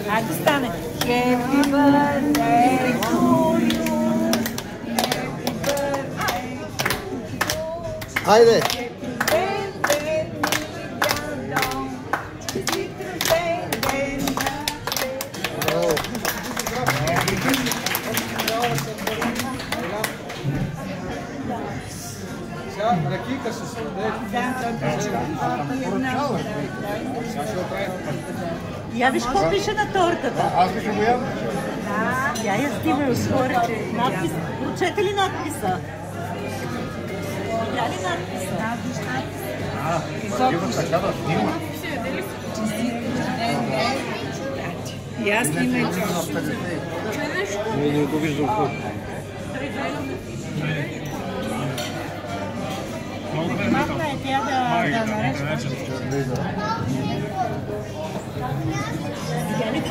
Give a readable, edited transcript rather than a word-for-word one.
Хайде стане. Happy birthday to you. Happy birthday to you. Хайде! Ракийка се сладе. Я виж какво пише на тортата. Аз ще го ям. Да, я снимай отгоре. Надпис. Прочете ли надписа? Видя ли надписа? Така да снима. И аз снимай. Не го виждам. Махна е тя да нарежда.